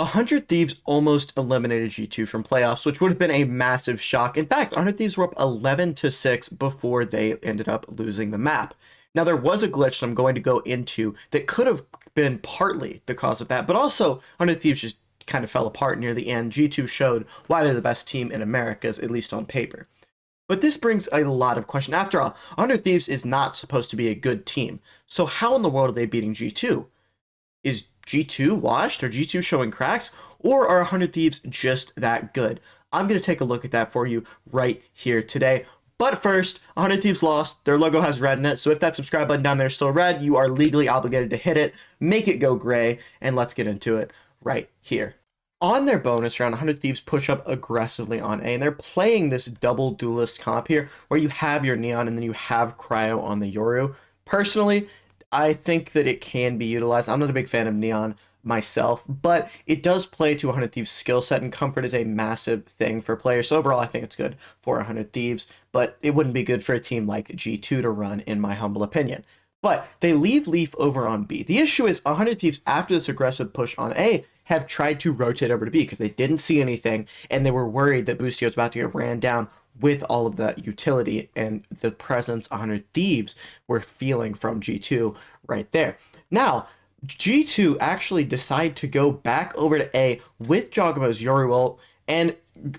100 Thieves almost eliminated G2 from playoffs, which would have been a massive shock. In fact, 100 Thieves were up 11-6 before they ended up losing the map. Now, there was a glitch that I'm going to go into that could have been partly the cause of that, but also 100 Thieves just kind of fell apart near the end. G2 showed why they're the best team in Americas, at least on paper. But this brings a lot of question. After all, 100 Thieves is not supposed to be a good team. So how in the world are they beating G2? Is G2 washed? Are G2 showing cracks? Or are 100 Thieves just that good? I'm going to take a look at that for you right here today. But first, 100 Thieves lost. Their logo has red in it, so if that subscribe button down there is still red, you are legally obligated to hit it, make it go gray, and let's get into it right here. On their bonus round, 100 Thieves push up aggressively on A, and they're playing this double duelist comp here, where you have your Neon and then you have Cryo on the Yoru. Personally, I think that it can be utilized. I'm not a big fan of Neon myself, but it does play to 100 Thieves skill set, and comfort is a massive thing for players. So overall, I think it's good for 100 Thieves, but it wouldn't be good for a team like G2 to run, in my humble opinion. But they leave Leaf over on B. The issue is 100 Thieves, after this aggressive push on A, have tried to rotate over to B because they didn't see anything, and they were worried that Boostio was about to get ran down with all of that utility and the presence 100 Thieves were feeling from G2 right there. Now, G2 actually decide to go back over to A with Jogamo's Yoru ult, and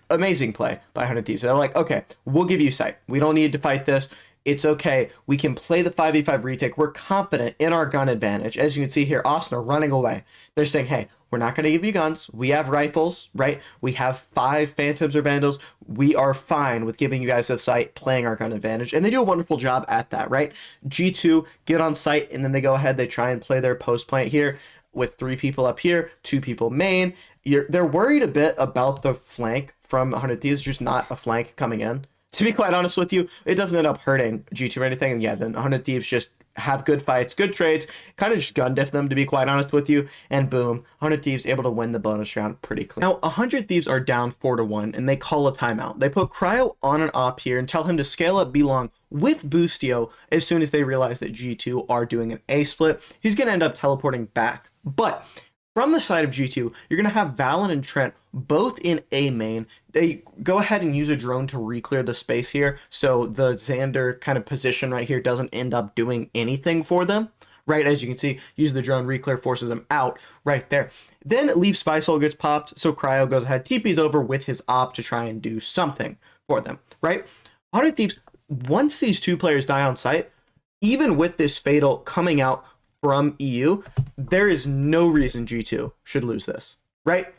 amazing play by 100 Thieves. They're like, okay, we'll give you sight. We don't need to fight this. It's okay. We can play the 5v5 retake. We're confident in our gun advantage. As you can see here, Austin are running away. They're saying, hey, we're not going to give you guns. We have rifles, right? We have 5 Phantoms or Vandals. We are fine with giving you guys the site, playing our gun advantage. And they do a wonderful job at that, right? G2 get on site, and then they go ahead. They try and play their post plant here with 3 people up here, 2 people main. They're worried a bit about the flank from 100 Thieves, just not a flank coming in. To be quite honest with you, it doesn't end up hurting G2 or anything. And yeah, then 100 Thieves just have good fights, good trades, kind of just gun diff them, to be quite honest with you. And boom, 100 Thieves able to win the bonus round pretty clean. Now, 100 Thieves are down 4-1, and they call a timeout. They put Cryo on an op here and tell him to scale up B-Long with Boostio as soon as they realize that G2 are doing an A split. He's going to end up teleporting back. But from the side of G2, you're going to have Valen and Trent both in A main. They go ahead and use a drone to re-clear the space here, so the Xander kind of position right here doesn't end up doing anything for them. Right, as you can see, use the drone, re-clear forces them out right there. Then Leaf Spy Soul gets popped, so Cryo goes ahead, TP's over with his op to try and do something for them, right? 100 Thieves, once these 2 players die on site, even with this fatal coming out from EU, there is no reason G2 should lose this, right?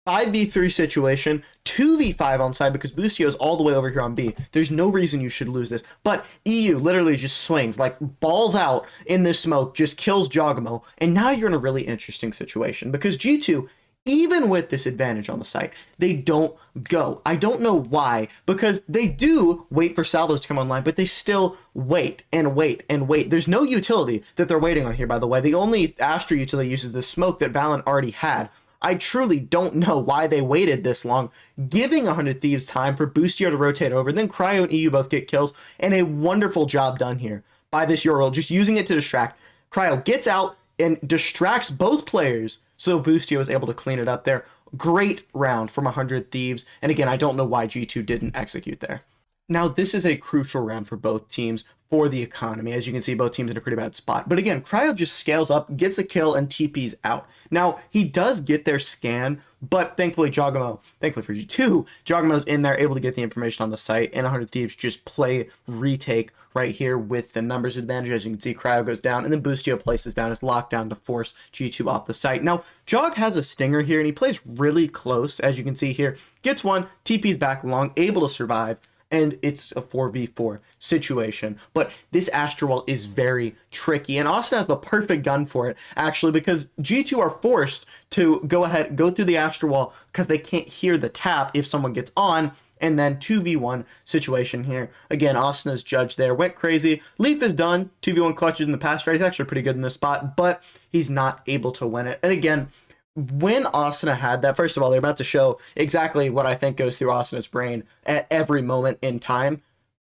5v3 situation, 2v5 on side because Boostio is all the way over here on B. There's no reason you should lose this. But EU literally just swings, like balls out in this smoke, just kills Jogamo, and now you're in a really interesting situation because G2, even with this advantage on the site, they don't go. I don't know why, because they do wait for salvos to come online, but they still wait and wait and wait. There's no utility that they're waiting on here, by the way. The only Astra utility uses the smoke that Valen already had. I truly don't know why they waited this long, giving 100 Thieves time for Boostio to rotate over. Then Cryo and EU both get kills, and a wonderful job done here by this Euro, just using it to distract. Cryo gets out and distracts both players, so Boostio is able to clean it up there. Great round from 100 Thieves, and again, I don't know why G2 didn't execute there. Now, this is a crucial round for both teams for the economy. As you can see, both teams in a pretty bad spot. But again, Cryo just scales up, gets a kill, and TP's out. Now, he does get their scan, but thankfully for G2, Jogamo's in there, able to get the information on the site, and 100 Thieves just play retake right here with the numbers advantage. As you can see, Cryo goes down, and then Boostio places down his lockdown to force G2 off the site. Now, Jog has a stinger here, and he plays really close, as you can see here. Gets one, TP's back long, able to survive, and it's a 4v4 situation. But this Astra Wall is very tricky, and Austin has the perfect gun for it, actually, because G2 are forced to go through the Astra Wall because they can't hear the tap if someone gets on, and then 2v1 situation here. Again, Austin is judged there, went crazy. Leaf is done, 2v1 clutches in the past, right? He's actually pretty good in this spot, but he's not able to win it. And again, when Austin had that, first of all, they're about to show exactly what I think goes through Austin's brain at every moment in time,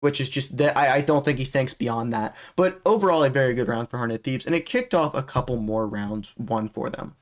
which is just that I don't think he thinks beyond that. But overall, a very good round for 100 Thieves, and it kicked off a couple more rounds, 1 for them.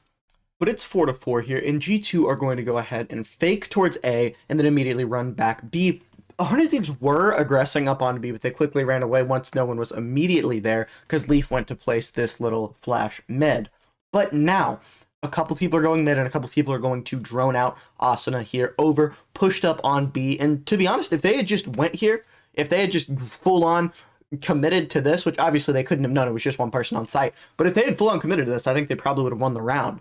But it's 4-4 here, and G2 are going to go ahead and fake towards A and then immediately run back B. 100 Thieves were aggressing up on B, but they quickly ran away once no one was immediately there because Leaf went to place this little flash mid. But now, a couple people are going mid and a couple people are going to drone out Asuna here over, pushed up on B. And to be honest, if they had just went here, if they had just full on committed to this, which obviously they couldn't have known, it was just one person on site. But if they had full on committed to this, I think they probably would have won the round.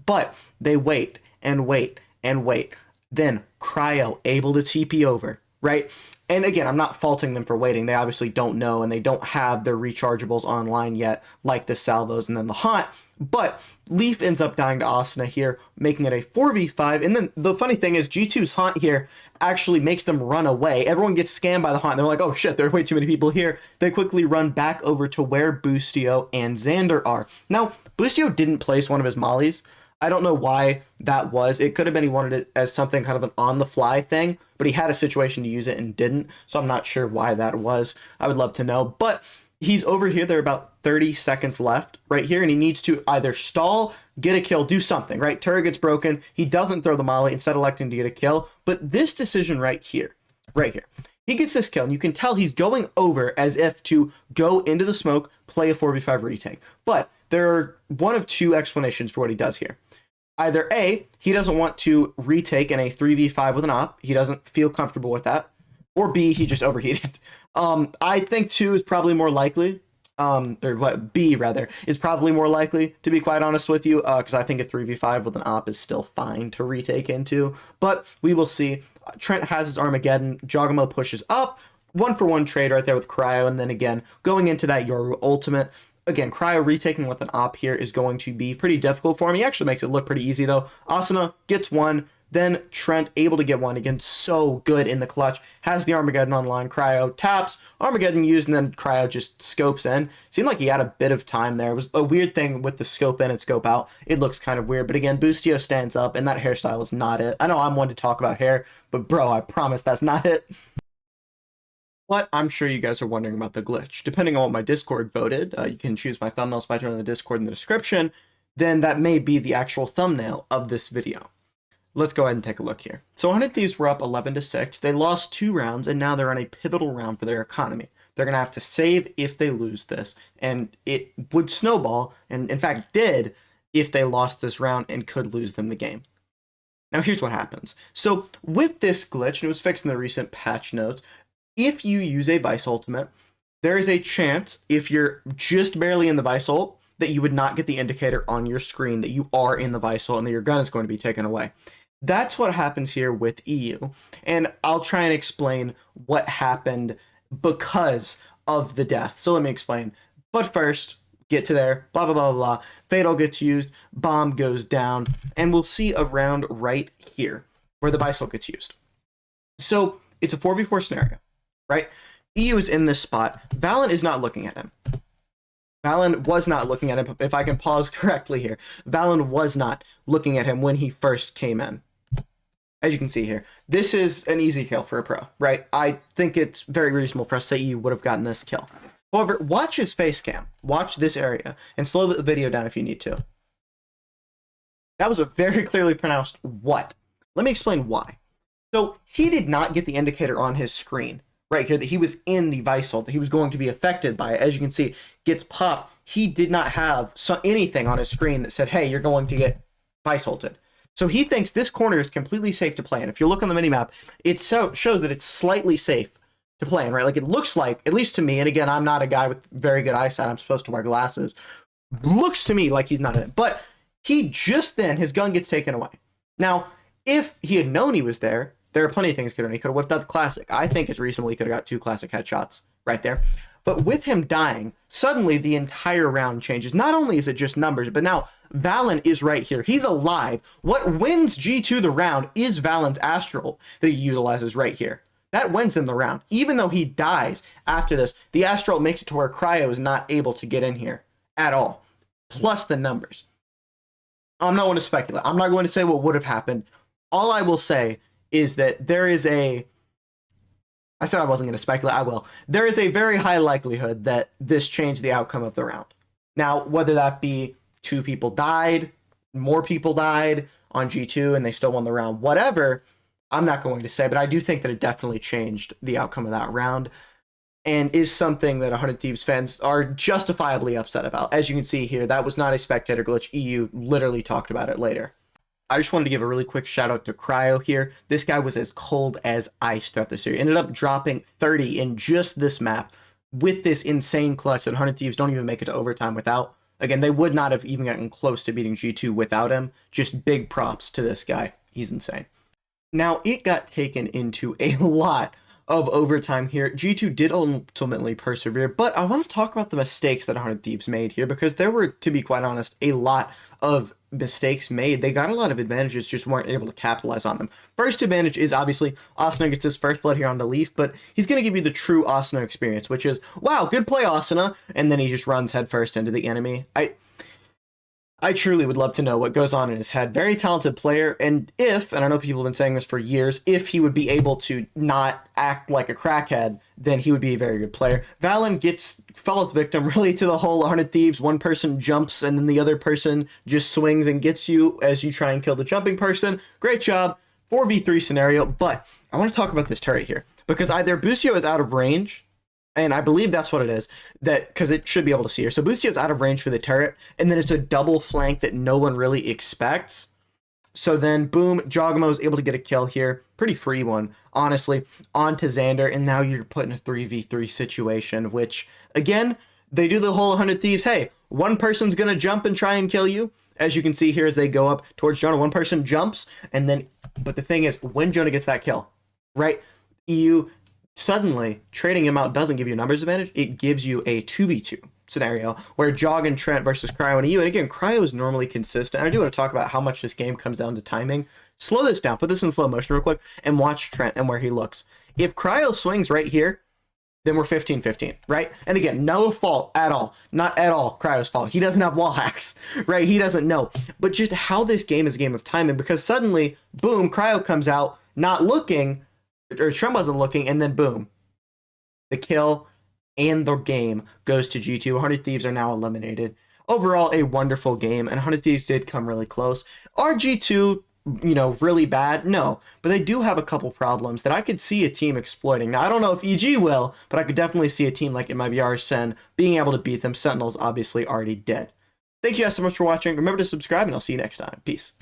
But they wait and wait and wait. Then Cryo able to TP over, right? And again, I'm not faulting them for waiting. They obviously don't know, and they don't have their rechargeables online yet, like the salvos and then the haunt. But Leaf ends up dying to Asuna here, making it a 4v5. And then the funny thing is G2's haunt here actually makes them run away. Everyone gets scammed by the haunt. They're like, oh shit, there are way too many people here. They quickly run back over to where Boostio and Xander are. Now, Boostio didn't place one of his mollies. I don't know why that was. It could have been he wanted it as something kind of an on-the-fly thing, but he had a situation to use it and didn't, so I'm not sure why that was. I would love to know, but he's over here. There are about 30 seconds left right here, and he needs to either stall, get a kill, do something, right? Turret gets broken. He doesn't throw the molly, instead electing to get a kill, but this decision right here, he gets this kill, and you can tell he's going over as if to go into the smoke, play a 4v5 retake. But there are one of two explanations for what he does here. Either A, he doesn't want to retake in a 3v5 with an op. He doesn't feel comfortable with that. Or B, he just overheated. I think 2 is probably more likely. B rather, is probably more likely, to be quite honest with you, because I think a 3v5 with an op is still fine to retake into. But we will see. Trent has his Armageddon. Jogamo pushes up. 1-for-1 trade right there with Cryo, and then again, going into that Yoru ultimate. Again, Cryo retaking with an op here is going to be pretty difficult for him. He actually makes it look pretty easy, though. Asuna gets one, then Trent able to get one. Again, so good in the clutch. Has the Armageddon online. Cryo taps, Armageddon used, and then Cryo just scopes in. Seemed like he had a bit of time there. It was a weird thing with the scope in and scope out. It looks kind of weird, but again, Boostio stands up, and that hairstyle is not it. I know I'm one to talk about hair, but bro, I promise that's not it. But I'm sure you guys are wondering about the glitch. Depending on what my Discord voted, you can choose my thumbnails by joining the Discord in the description, then that may be the actual thumbnail of this video. Let's go ahead and take a look here. So 100 Thieves were up 11-6. They lost 2 rounds, and now they're on a pivotal round for their economy. They're going to have to save if they lose this, and it would snowball, and in fact did, if they lost this round and could lose them the game. Now here's what happens. So with this glitch, and it was fixed in the recent patch notes, if you use a Vice Ultimate, there is a chance, if you're just barely in the Vice Ult, that you would not get the indicator on your screen that you are in the Vice Ult and that your gun is going to be taken away. That's what happens here with EU, and I'll try and explain what happened because of the death. So let me explain. But first, get to there, blah, blah, blah, blah, blah. Fatal gets used, bomb goes down, and we'll see a round right here where the Vice Ult gets used. So it's a 4v4 scenario. Right? EU is in this spot. Valen is not looking at him. Valen was not looking at him. If I can pause correctly here. Valen was not looking at him when he first came in. As you can see here, this is an easy kill for a pro, right? I think it's very reasonable for us to say EU would have gotten this kill. However, watch his face cam. Watch this area and slow the video down if you need to. That was a very clearly pronounced what. Let me explain why. So he did not get the indicator on his screen right here that he was in the Vice Ult, that he was going to be affected by it. As you can see, gets popped. He did not have anything on his screen that said, hey, you're going to get Vice Ulted. So he thinks this corner is completely safe to play in. If you look on the minimap, it shows that it's slightly safe to play in, right? Like it looks like, at least to me, and again, I'm not a guy with very good eyesight, I'm supposed to wear glasses, looks to me like he's not in it. But he just then, his gun gets taken away. Now, if he had known he was there are plenty of things he could have done. He could have whipped out the classic. I think it's reasonable he could have got 2 classic headshots right there. But with him dying, suddenly the entire round changes. Not only is it just numbers, but now Valen is right here. He's alive. What wins G2 the round is Valen's Astral that he utilizes right here. That wins him the round. Even though he dies after this, the Astral makes it to where Cryo is not able to get in here at all. Plus the numbers. I'm not going to speculate. I'm not going to say what would have happened. All I will say is that there is I said I wasn't going to speculate, I will. There is a very high likelihood that this changed the outcome of the round. Now, whether that be 2 people died, more people died on G2 and they still won the round, whatever, I'm not going to say, but I do think that it definitely changed the outcome of that round and is something that 100 Thieves fans are justifiably upset about. As you can see here, that was not a spectator glitch. EU literally talked about it later. I just wanted to give a really quick shout out to Cryo here. This guy was as cold as ice throughout the series. Ended up dropping 30 in just this map with this insane clutch that 100 Thieves don't even make it to overtime without. Again, they would not have even gotten close to beating G2 without him. Just big props to this guy. He's insane. Now, it got taken into a lot of overtime here. G2 did ultimately persevere, but I want to talk about the mistakes that 100 Thieves made here because there were, to be quite honest, a lot of mistakes made. They got a lot of advantages, just weren't able to capitalize on them. First advantage is obviously Asuna gets his first blood here on the Leaf, but he's going to give you the true Asuna experience, which is, wow, good play, Asuna, and then he just runs headfirst into the enemy. I truly would love to know what goes on in his head. Very talented player, and I know people have been saying this for years, if he would be able to not act like a crackhead, then he would be a very good player. Valen falls victim really to the whole 100 Thieves. One person jumps, and then the other person just swings and gets you as you try and kill the jumping person. Great job. 4v3 scenario, but I want to talk about this turret here, because either Busio is out of range, and I believe that's what it is, that because it should be able to see her. So Bustion's out of range for the turret, and then it's a double flank that no one really expects. So then, boom, Jogamo is able to get a kill here. Pretty free one, honestly, onto Xander, and now you're put in a 3v3 situation, which, again, they do the whole 100 Thieves, hey, one person's going to jump and try and kill you. As you can see here as they go up towards Jonah, one person jumps, and then, but the thing is, when Jonah gets that kill, right, EU... suddenly, trading him out doesn't give you a numbers advantage. It gives you a 2v2 scenario where Jog and Trent versus Cryo and EU. And again, Cryo is normally consistent. I do want to talk about how much this game comes down to timing. Slow this down. Put this in slow motion real quick and watch Trent and where he looks. If Cryo swings right here, then we're 15-15, right? And again, no fault at all. Not at all Cryo's fault. He doesn't have wall hacks, right? He doesn't know. But just how this game is a game of timing, because suddenly, boom, Cryo comes out not looking, or Trent wasn't looking, and then boom, the kill and the game goes to G2. 100 Thieves are now eliminated. Overall, a wonderful game, and 100 Thieves did come really close. Are G2, really bad? No, but they do have a couple problems that I could see a team exploiting. Now, I don't know if EG will, but I could definitely see a team like MIBR Sen being able to beat them. Sentinel's obviously already dead. Thank you guys so much for watching. Remember to subscribe, and I'll see you next time. Peace.